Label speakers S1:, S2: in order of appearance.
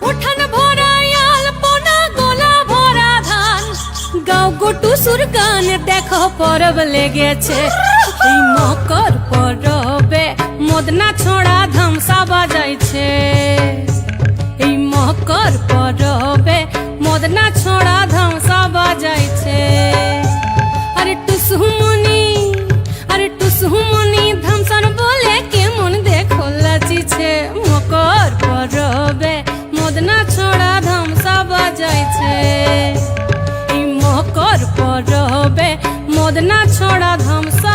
S1: উঠান ভরা আলপনা গোলা ভরা ধান গাও গোটু সুর গান দেখো পরব লেগেছে এই মকর পরবে মদনা ছোড়া ধামসা বাজাইছে এই মকর পরবে মদনা ছোড়া ধামসা বাজাইছে আরে টুসুমনি ধামসান বলে কেমন দেখো লাচিছে মকর পরবে মদনা ছোড়া ধামসা বাজাইছে এই মকর পরবে মদনা ছোড়া ধামসা